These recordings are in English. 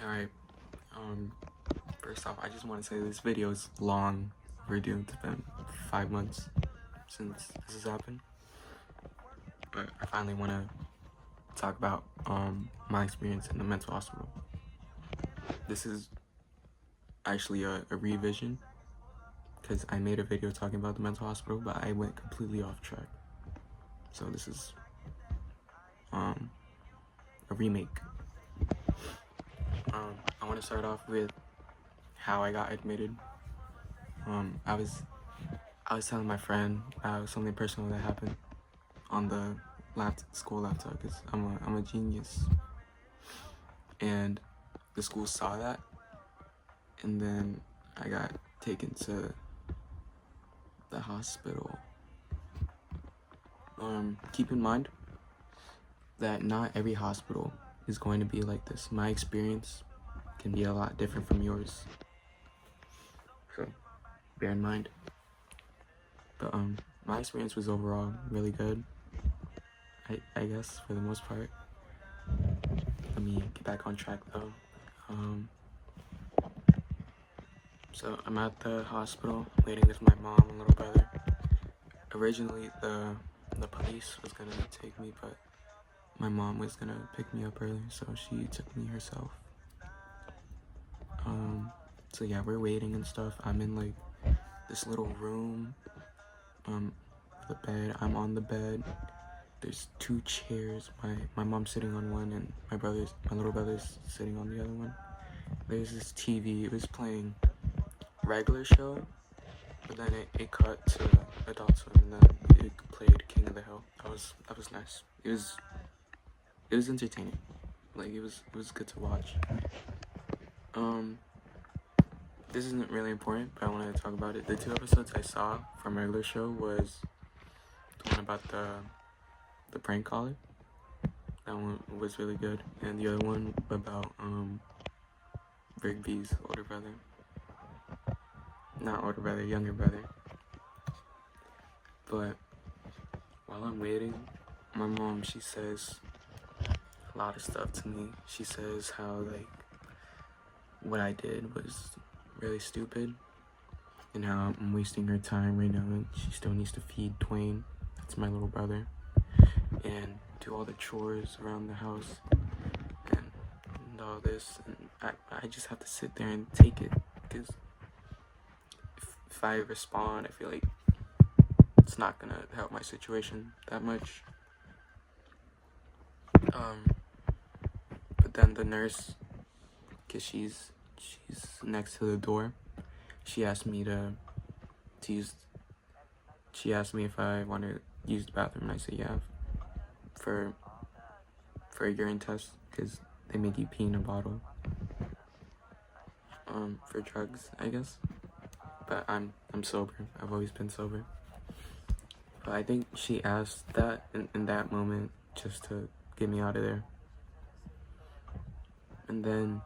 Alright, first off, I just want to say this video is long overdue. It's been 5 months since this has happened. But I finally want to talk about my experience in the mental hospital. This is actually a revision, because I made a video talking about the mental hospital, but I went completely off track. So this is a remake. I want to start off with how I got admitted. I was telling my friend something personal that happened on the school laptop, because I'm a genius, and the school saw that, and then I got taken to the hospital. Keep in mind that not every hospital is going to be like this. My experience can be a lot different from yours, so bear in mind. But my experience was overall really good, I guess, for the most part. Let me get back on track though. So I'm at the hospital waiting with my mom and little brother. Originally the police was gonna take me, but my mom was gonna pick me up early, so she took me herself. So yeah, we're waiting and stuff. I'm in like this little room, the bed. I'm on the bed. There's 2 chairs. My mom's sitting on one, and my little brother's sitting on the other one. There's this TV. It was playing regular show, but then it cut to Adult Swim, and then it played King of the Hill. That was nice. It was entertaining. Like, it was good to watch. This isn't really important, but I wanted to talk about it. The 2 episodes I saw from regular show was the one about the prank caller. That one was really good, and the other one about Rigby's older brother. Not older brother, younger brother. But while I'm waiting, my mom, she says a lot of stuff to me. She says how, like, what I did was really stupid, and how I'm wasting her time right now, and she still needs to feed Dwayne, that's my little brother, and do all the chores around the house, and all this, and I just have to sit there and take it, because if I respond, I feel like it's not gonna help my situation that much. But then the nurse, because she's next to the door, she asked me she asked me if I want to use the bathroom, and I said yeah, for a urine test, because they make you pee in a bottle, for drugs, I guess. But I'm sober. I've always been sober. But I think she asked that in that moment just to get me out of there. And then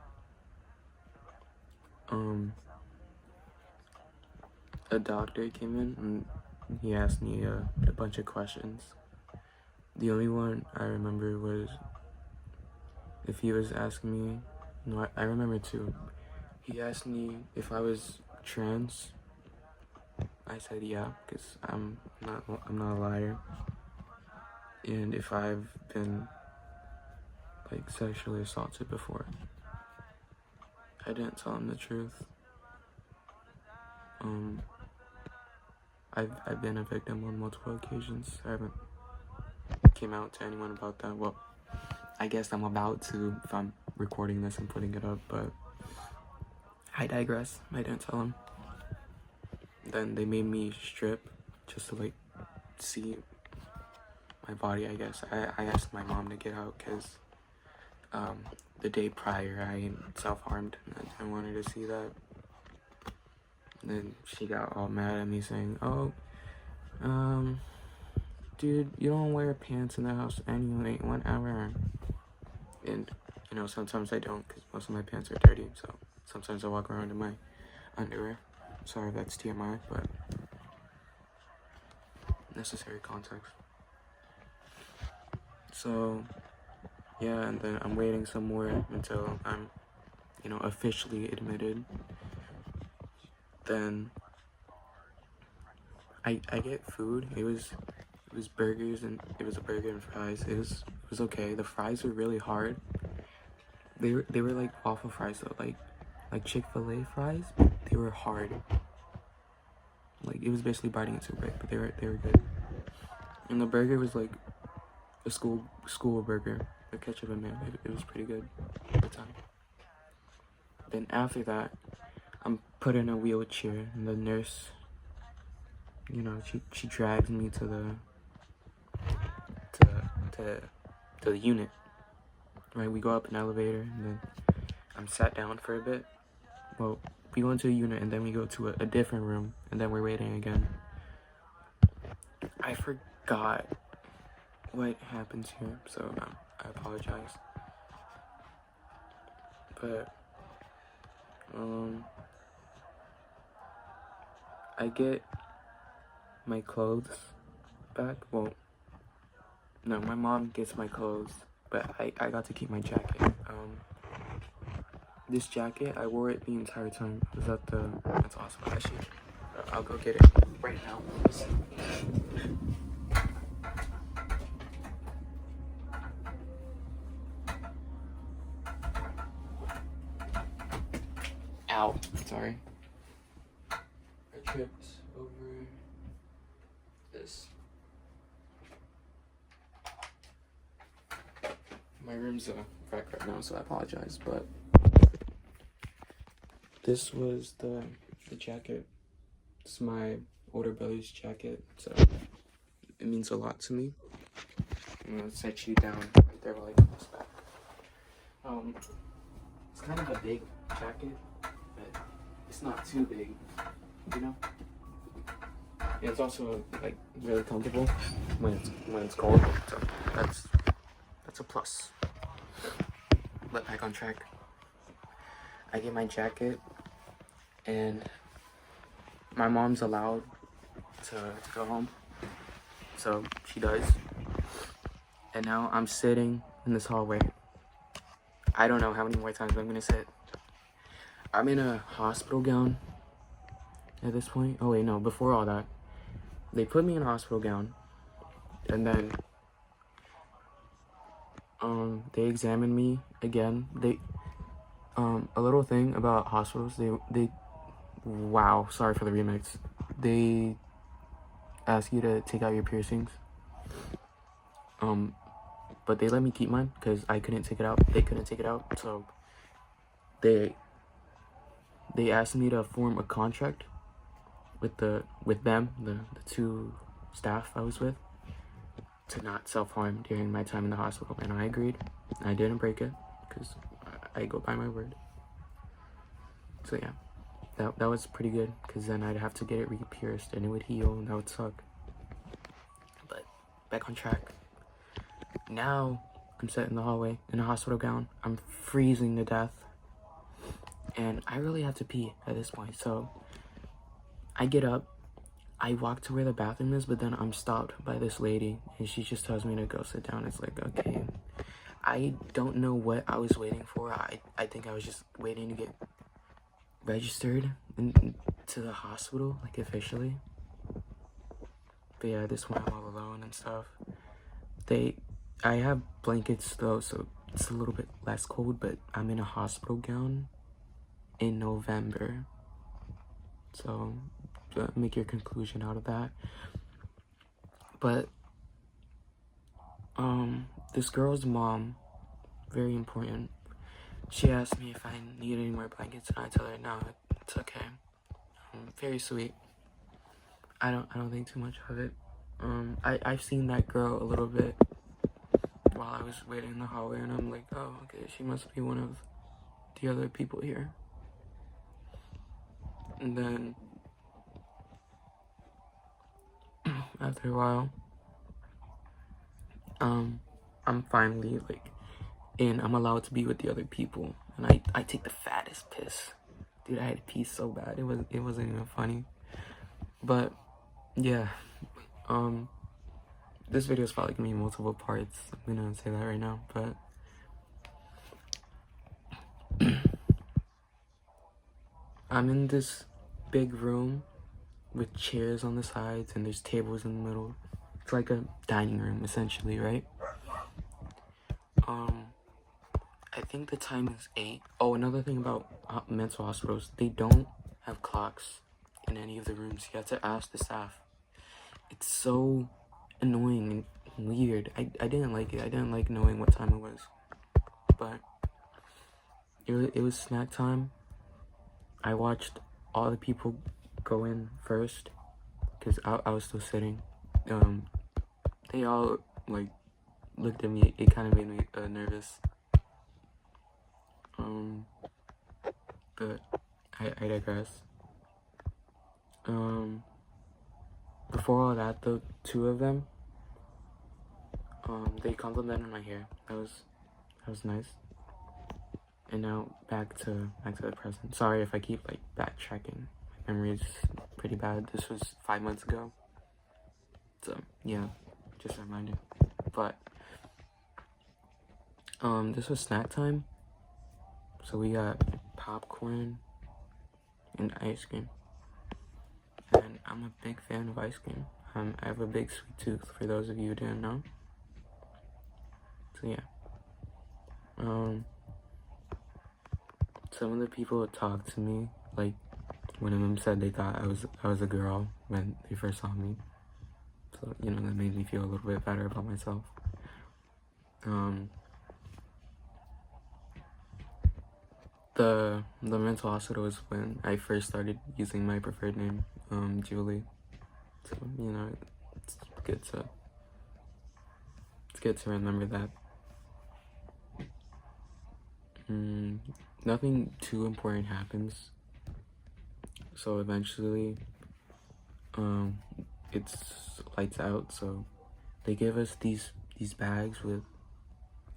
a doctor came in, and he asked me a bunch of questions. The only one I remember was, if he was asking me, no, I remember 2. He asked me if I was trans. I said yeah, because I'm not a liar. And if I've been, like, sexually assaulted before. I didn't tell him the truth. I've been a victim on multiple occasions. I haven't came out to anyone about that. Well, I guess I'm about to, if I'm recording this and putting it up, but I digress. I didn't tell him. Then they made me strip just to, like, see my body, I guess. I asked my mom to get out, because the day prior I self-harmed, and I wanted to see that. And then she got all mad at me, saying, oh, dude, you don't wear pants in the house anyway, whatever. And, you know, sometimes I don't, because most of my pants are dirty, so sometimes I walk around in my underwear. Sorry if that's TMI, but necessary context. So yeah, and then I'm waiting some more until I'm you know, officially admitted. Then I get food. It was burgers, and it was a burger and fries. It was okay. The fries were really hard. They were like waffle fries though, like Chick-fil-A fries. They were hard. Like it was basically biting into a brick, but they were good. And the burger was like a school burger with ketchup and mayo. It was pretty good at the time. Then after that, I'm put in a wheelchair, and the nurse, you know, she drags me to the unit. Right, we go up an elevator, and then I'm sat down for a bit. Well, we go into a unit, and then we go to a different room, and then we're waiting again. I forgot what happens here, so I apologize. But I get my clothes back. Well, no, my mom gets my clothes, but I got to keep my jacket. This jacket, I wore it the entire time. That's awesome. Actually, I'll go get it right now. Ow, sorry. I tripped over this. My room's a wreck right now, so I apologize, but this was the jacket. It's my older brother's jacket, so it means a lot to me. I'm gonna set you down right there while I get this back. It's kind of a big jacket, but it's not too big, you know? And it's also like really comfortable when it's cold, so that's a plus. But back on track. I get my jacket, and my mom's allowed to go home, so she does. And now I'm sitting in this hallway. I don't know how many more times I'm gonna sit. I'm in a hospital gown at this point. Oh wait, no, before all that, they put me in a hospital gown, and then they examined me again. A little thing about hospitals, they wow, sorry for the remix. They ask you to take out your piercings. But they let me keep mine because I couldn't take it out. They couldn't take it out, so they asked me to form a contract with them, the two staff I was with, to not self-harm during my time in the hospital, and I agreed. I didn't break it because I go by my word. So yeah, that was pretty good, because then I'd have to get it re-pierced and it would heal, and that would suck. But back on track. Now I'm sitting in the hallway in a hospital gown. I'm freezing to death, and I really have to pee at this point. So I get up, I walk to where the bathroom is, but then I'm stopped by this lady, and she just tells me to go sit down. It's like, okay. I don't know what I was waiting for. I think I was just waiting to get registered to the hospital, like officially. But yeah, this one I'm all alone and stuff. I have blankets though, so it's a little bit less cold, but I'm in a hospital gown in November. So make your conclusion out of that. But this girl's mom, very important, she asked me if I need any more blankets, and I tell her no, it's okay. Very sweet. I don't think too much of it. I've seen that girl a little bit while I was waiting in the hallway, and I'm like, oh, okay, she must be one of the other people here. And then after a while, I'm finally like in. I'm allowed to be with the other people, and I take the fattest piss. Dude, I had to pee so bad. It wasn't even funny. But yeah, this video is probably gonna be multiple parts. I'm gonna say that right now, but I'm in this big room with chairs on the sides and there's tables in the middle. It's like a dining room essentially, right? I think the time is 8. Oh, another thing about mental hospitals, they don't have clocks in any of the rooms. You have to ask the staff. It's so annoying and weird. I didn't like it. I didn't like knowing what time it was. But it was snack time. I watched all the people go in first because I was still sitting. They all like looked at me. It kind of made me nervous. But I digress. Before all that, the two of them, they complimented my hair. That was nice. And now back to the present. Sorry if I keep like backtracking. My memory is pretty bad. This was 5 months ago. So yeah, just a reminder. But this was snack time. So we got popcorn and ice cream. And I'm a big fan of ice cream. I have a big sweet tooth, for those of you who didn't know. So yeah. Some of the people that talked to me, like one of them said they thought I was a girl when they first saw me. So, you know, that made me feel a little bit better about myself. The mental hospital was when I first started using my preferred name, Julie. So, you know, it's good to remember that. Nothing too important happens. So eventually, it's lights out. So they give us these bags with,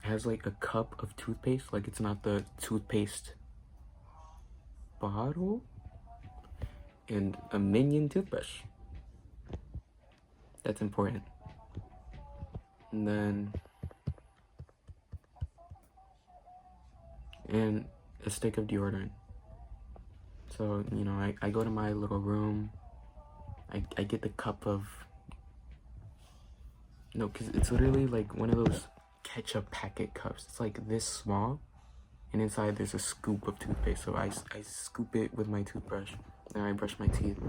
it has like a cup of toothpaste. Like it's not the toothpaste bottle, and a minion toothbrush. That's important. And then and a stick of deodorant. So, you know, I go to my little room. I get the cup of, no, because it's literally like one of those ketchup packet cups. It's like this small, and inside there's a scoop of toothpaste. So I scoop it with my toothbrush, then I brush my teeth,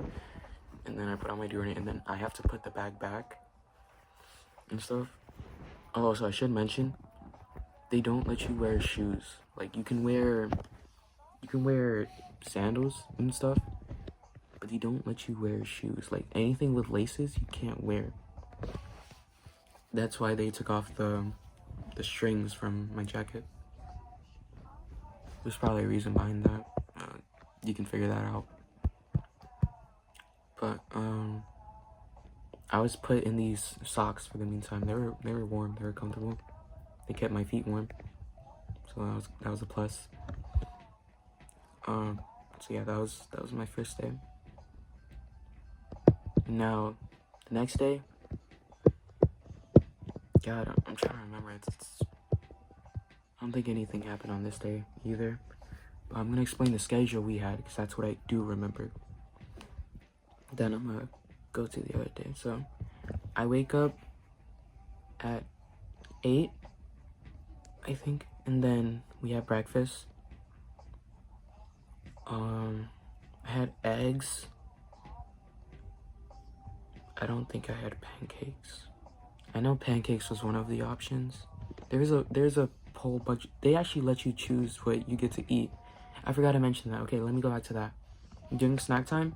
and then I put on my deodorant, and then I have to put the bag back and stuff. Oh, so I should mention, they don't let you wear shoes. Like you can wear sandals and stuff, but they don't let you wear shoes. Like anything with laces you can't wear. That's why they took off the strings from my jacket. There's probably a reason behind that. You can figure that out. But I was put in these socks for the meantime. They were warm. They were comfortable. They kept my feet warm. So that was a plus. So yeah, that was my first day. Now, the next day, God, I'm trying to remember. I don't think anything happened on this day either. But I'm gonna explain the schedule we had because that's what I do remember. Then I'm gonna go to the other day. So I wake up at 8, I think, and then we have breakfast. I had eggs. I don't think I had pancakes. I know pancakes was one of the options. There's a whole bunch. They actually let you choose what you get to eat. I forgot to mention that. Okay, let me go back to that. During snack time,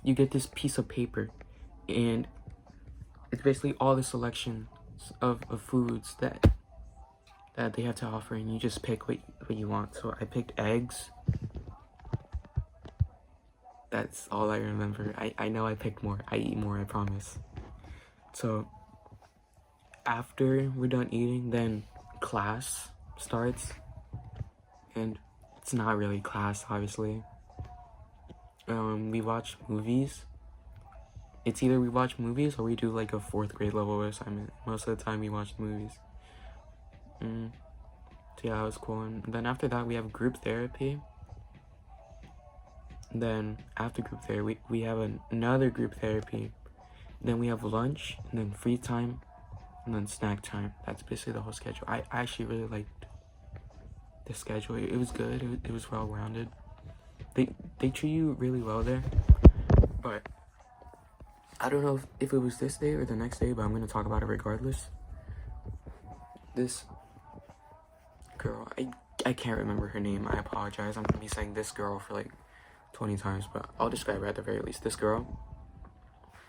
you get this piece of paper, and it's basically all the selections of foods that they have to offer, and you just pick what you want. So I picked eggs. That's all I remember. I know I picked more. I eat more, I promise. So after we're done eating, then class starts. And it's not really class, obviously. We watch movies. It's either we watch movies or we do like a 4th grade level assignment. Most of the time we watch movies. So yeah, that was cool. And then after that we have group therapy. Then after group therapy, we have another group therapy. Then we have lunch, and then free time, and then snack time. That's basically the whole schedule. I actually really liked the schedule. It was good. It was well rounded. They treat you really well there. But I don't know if it was this day or the next day, but I'm gonna talk about it regardless. This girl, I can't remember her name. I apologize. I'm gonna be saying this girl for like 20 times, but I'll describe her at the very least. This girl,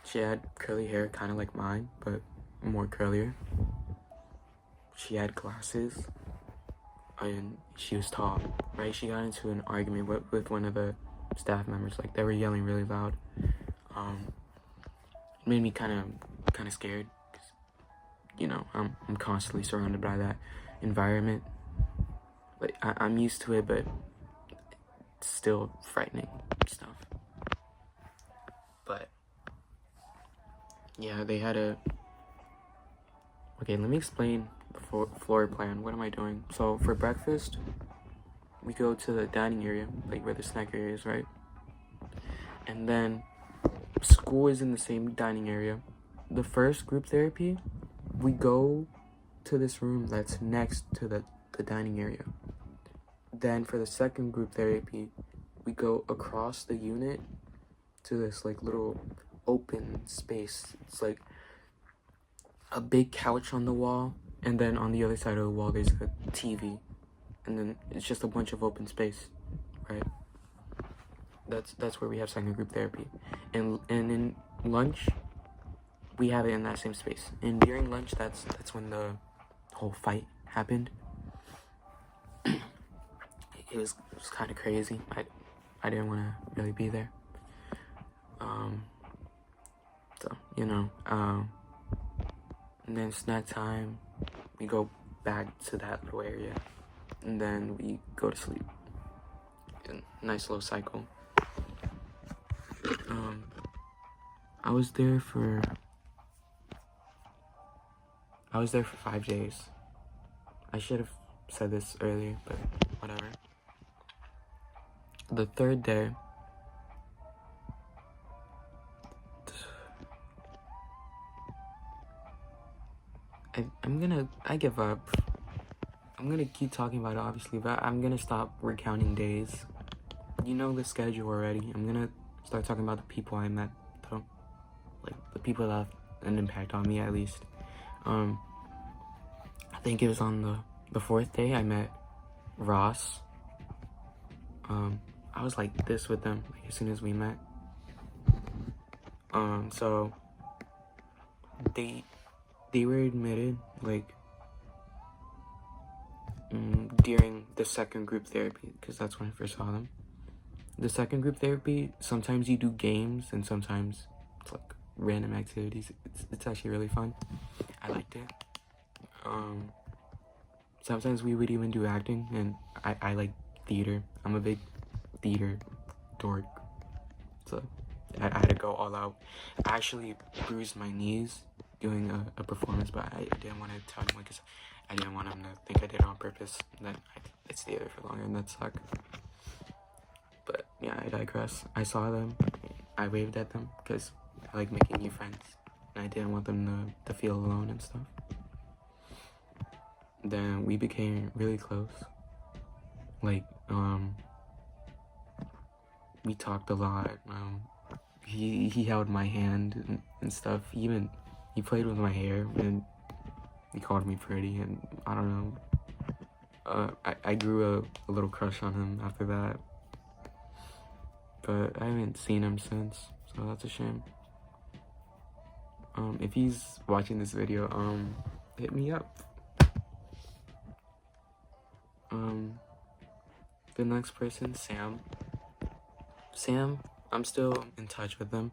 she had curly hair, kind of like mine, but more curlier. She had glasses, and she was tall, right? She got into an argument with one of the staff members. Like, they were yelling really loud. It made me kind of scared, 'cause, you know, I'm constantly surrounded by that environment. Like, I'm used to it, but it's still frightening stuff. But yeah, they had a... Okay, let me explain the floor plan. What am I doing? So for breakfast, we go to the dining area, like where the snack area is, right? And then school is in the same dining area. The first group therapy, we go to this room that's next to the dining area. Then for the second group therapy, we go across the unit to this like little open space. It's like a big couch on the wall, and then on the other side of the wall there's a TV, and then it's just a bunch of open space, right? That's where we have second group therapy. And in lunch, we have it in that same space. And during lunch, that's when the whole fight happened. It was kind of crazy. I didn't want to really be there. So, you know, and then snack time, we go back to that little area, and then we go to sleep. A nice little cycle. I was there for 5 days. I should have said this earlier, but whatever. The third day, I give up. I'm gonna keep talking about it, obviously, but I'm gonna stop recounting days. You know the schedule already. I'm gonna start talking about the people I met, though. Like, the people that have an impact on me, at least. I think it was on the fourth day I met Ross. I was like this with them, like, as soon as we met. So they were admitted, like, during the second group therapy, because that's when I first saw them. The second group therapy, sometimes you do games, and sometimes it's like random activities. It's actually really fun. I liked it. Sometimes we would even do acting, and I like theater. I'm a big theater dork, so I had to go all out. I actually bruised my knees doing a performance, but I didn't want to tell anyone, because I didn't want them to think I did it on purpose. And then I stayed there for longer, and that sucked. But yeah, I digress. I saw them, I waved at them, because I like making new friends, and I didn't want them to feel alone and stuff. Then we became really close. Like, we talked a lot. He held my hand and stuff. He played with my hair, and he called me pretty, and I don't know. I grew a little crush on him after that. But I haven't seen him since, so that's a shame. If he's watching this video, hit me up. The next person, Sam, I'm still in touch with them.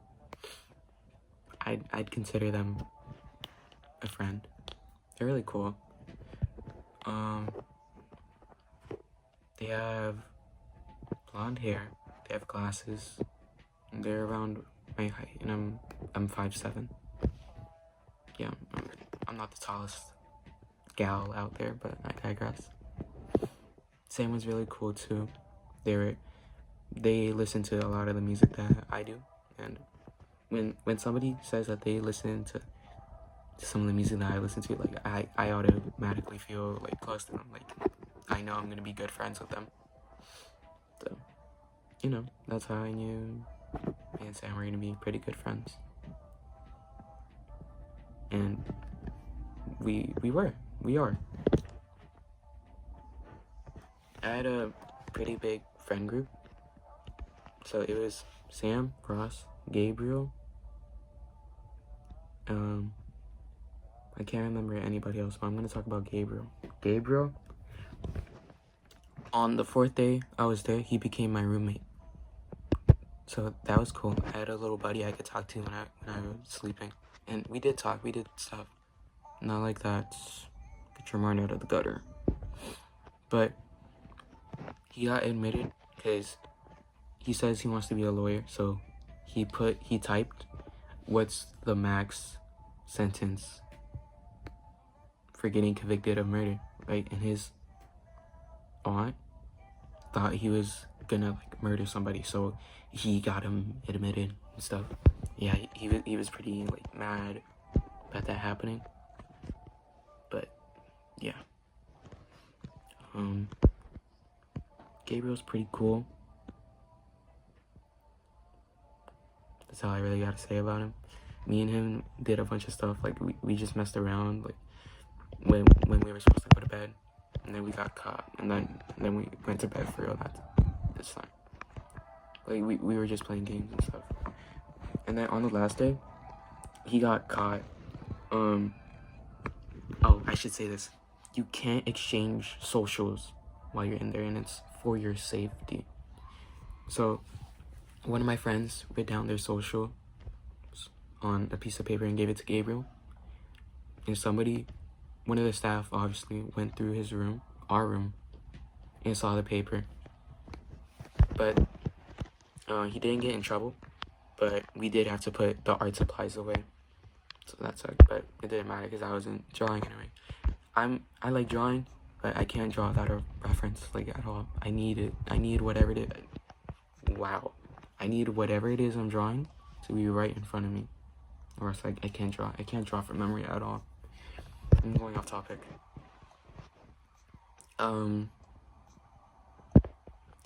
I'd consider them a friend. They're really cool. They have blonde hair, they have glasses, and they're around my height, and I'm 5'7". Yeah, I'm not the tallest gal out there, but I digress. Sam was really cool too. They were they listen to a lot of the music that I do, and when somebody says that they listen to some of the music that I listen to, like I automatically feel like close to them. Like I know I'm gonna be good friends with them. So, you know, that's how I knew me and Sam were gonna be pretty good friends. And we are. I had a pretty big friend group. So it was Sam, Ross, Gabriel. I can't remember anybody else, but I'm gonna talk about Gabriel. Gabriel, on the 4th day I was there, he became my roommate. So that was cool. I had a little buddy I could talk to when I was sleeping. And we did talk, we did stuff. Not like that, get your mind out of the gutter. But he got admitted because he says he wants to be a lawyer. So he typed, what's the max sentence for getting convicted of murder, right? And his aunt thought he was gonna like murder somebody, so he got him admitted and stuff. Yeah, he was pretty like mad about that happening. But yeah, Gabriel's pretty cool. That's all I really gotta say about him. Me and him did a bunch of stuff. Like we just messed around. Like when we were supposed to go to bed, and then we got caught, and then we went to bed for real this time. Like we were just playing games and stuff. And then on the last day, he got caught. Oh, I should say this. You can't exchange socials while you're in there, and it's for your safety. So one of my friends wrote down their social on a piece of paper and gave it to Gabriel. And one of the staff obviously went through his room, our room, and saw the paper. But he didn't get in trouble, but we did have to put the art supplies away. So that sucked, but it didn't matter because I wasn't drawing anyway. I like drawing, but I can't draw without a reference, like, at all. I need whatever it is. Wow. I need whatever it is I'm drawing to be right in front of me, or else I can't draw. I can't draw from memory at all. I'm going off topic.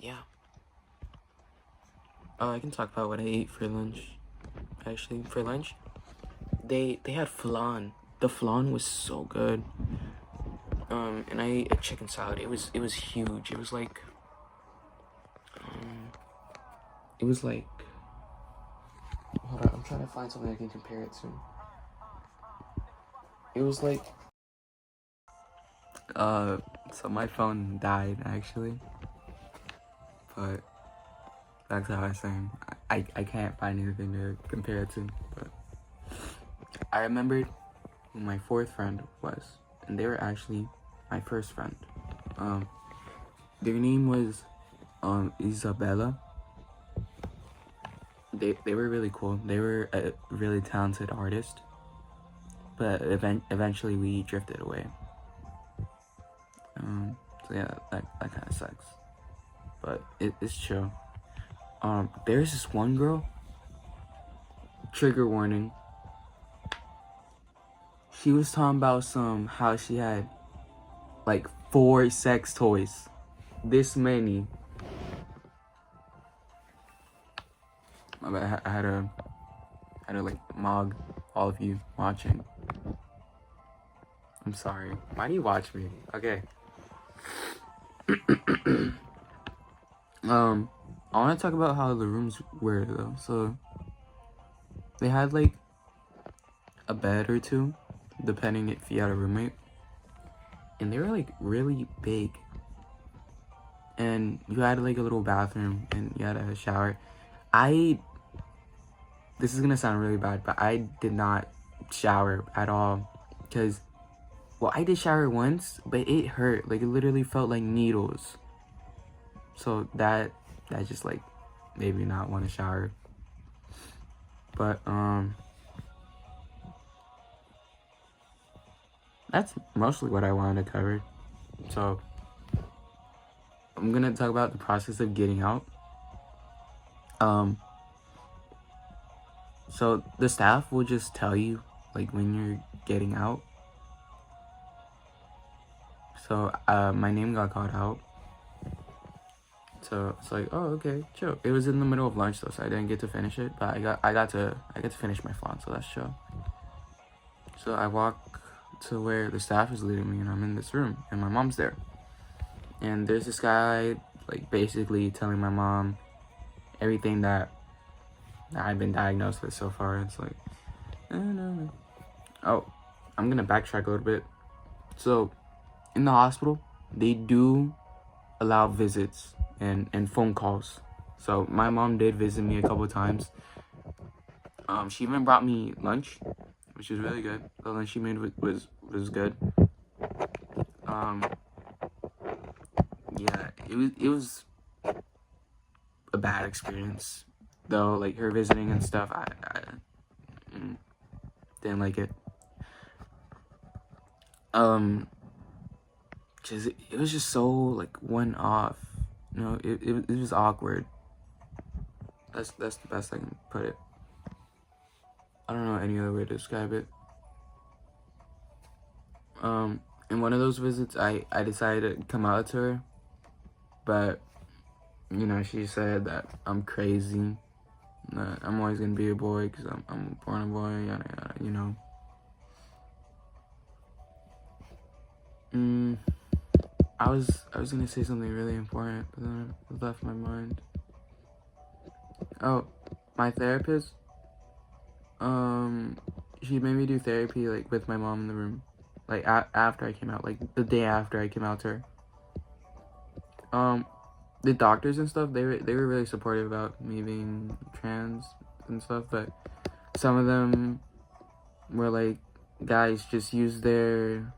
Yeah. I can talk about what I ate for lunch. Actually, for lunch, they had flan. The flan was so good. And I ate a chicken salad. It was huge. It was like hold on, I'm trying to find something I can compare it to. It was like so my phone died actually, but that's how I was saying. I can't find anything to compare it to, but I remembered who my 4th friend was, and they were actually my first friend. Their name was Isabella. They were really cool. They were a really talented artist, but eventually we drifted away. So yeah, that kind of sucks, but it's chill. There's this one girl, trigger warning, she was talking about how she had like 4 sex toys, this many. My bad, I had to like mog all of you watching. I'm sorry. Why do you watch me? Okay. I want to talk about how the rooms were though. So they had like a bed or two, depending if you had a roommate, and they were like really big. And you had like a little bathroom, and you had a shower. This is gonna sound really bad, but I did not shower at all, because, well, I did shower once, but it hurt. Like, it literally felt like needles. So that just like made me not want to shower. But that's mostly what I wanted to cover. So I'm gonna talk about the process of getting out. So the staff will just tell you, like, when you're getting out. So, my name got called out. So it's like, oh, okay, chill. It was in the middle of lunch though, so I didn't get to finish it. But I got to finish my flan, so that's chill. So I walk to where the staff is leading me, and I'm in this room, and my mom's there. And there's this guy, like, basically telling my mom everything that I've been diagnosed with so far. It's like, no. Oh, I'm gonna backtrack a little bit. So, in the hospital, they do allow visits and phone calls. So my mom did visit me a couple times. She even brought me lunch, which is really good. The lunch she made was good. Yeah, it was a bad experience though. Like, her visiting and stuff, I didn't like it. Cause it was just so, like, one off. You know, it was awkward. That's the best I can put it. I don't know any other way to describe it. In one of those visits, I decided to come out to her, but, you know, she said that I'm crazy, that I'm always gonna be a boy because I'm born a boy, yada yada, you know. I was gonna say something really important, but then it left my mind. Oh, my therapist, she made me do therapy, like, with my mom in the room, like, after I came out, like, the day after I came out to her. The doctors and stuff, they were really supportive about me being trans and stuff, but some of them were like, guys, just use their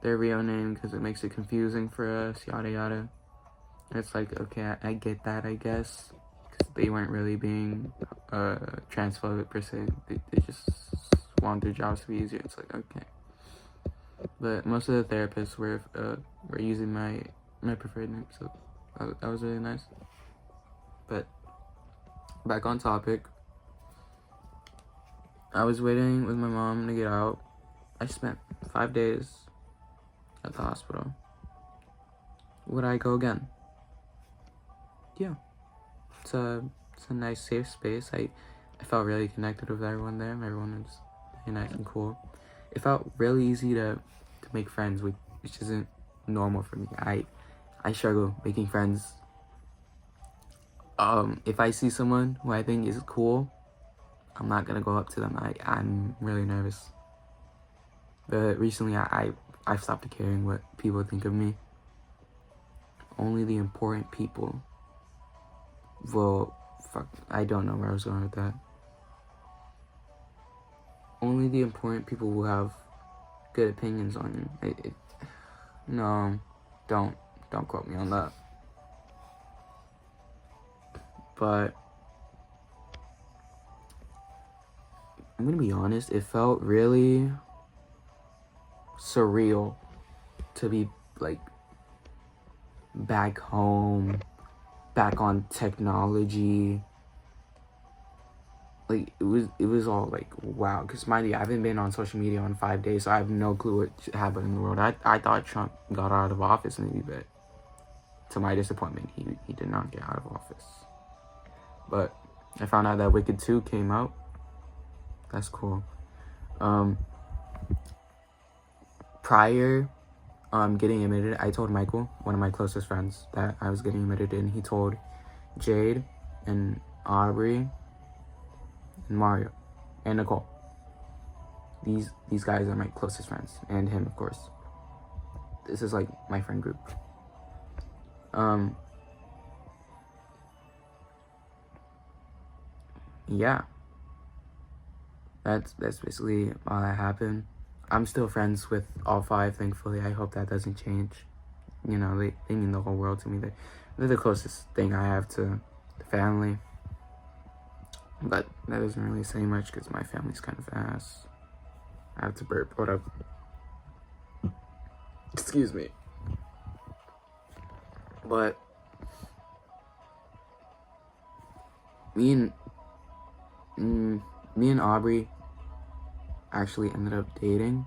real name because it makes it confusing for us, yada yada. It's like, okay, I get that, I guess, because they weren't really being transphobic per se. They just want their jobs to be easier. It's like, okay. But most of the therapists were using my preferred name, so that was really nice. But back on topic, I was waiting with my mom to get out. I spent 5 days at the hospital. Would I go again? Yeah. It's a nice, safe space. I felt really connected with everyone there. Everyone was really nice and cool. It felt really easy to make friends, which isn't normal for me. I struggle making friends. If I see someone who I think is cool, I'm not gonna go up to them. I'm really nervous. But recently, I've stopped caring what people think of me. Only the important people will... Fuck, I don't know where I was going with that. Only the important people will have good opinions on you. No, don't quote me on that. But I'm gonna be honest, it felt really surreal to be, like, back home, back on technology. Like, it was all like, wow. Because, mind you, I haven't been on social media in 5 days, so I have no clue what happened in the world. I thought Trump got out of office maybe, but to my disappointment, he did not get out of office. But I found out that Wicked 2 came out. That's cool. Prior getting admitted, I told Michael, one of my closest friends, that I was getting admitted, and he told Jade and Aubrey and Mario and Nicole. These guys are my closest friends, and him, of course. This is like my friend group. Yeah. That's basically all that happened. I'm still friends with all 5, thankfully. I hope that doesn't change. You know, they mean the whole world to me. They're the closest thing I have to the family. But that doesn't really say much because my family's kind of ass. I have to burp. What up? Excuse me. But me and me and Aubrey actually ended up dating.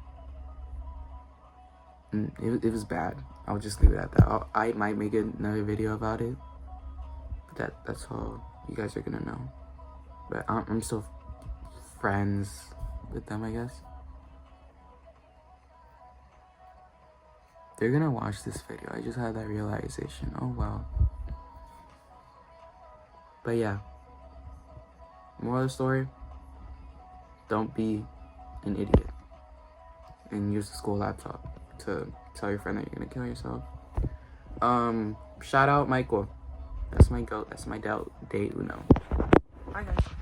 And it was bad. I'll just leave it at that. I might make another video about it. But that's all you guys are gonna know. But I'm still friends with them, I guess. They're gonna watch this video. I just had that realization. Oh wow. But yeah. Moral of the story, don't be an idiot. And use the school laptop to tell your friend that you're gonna kill yourself. Shout out Michael. That's my goat. That's my date Uno. Bye guys.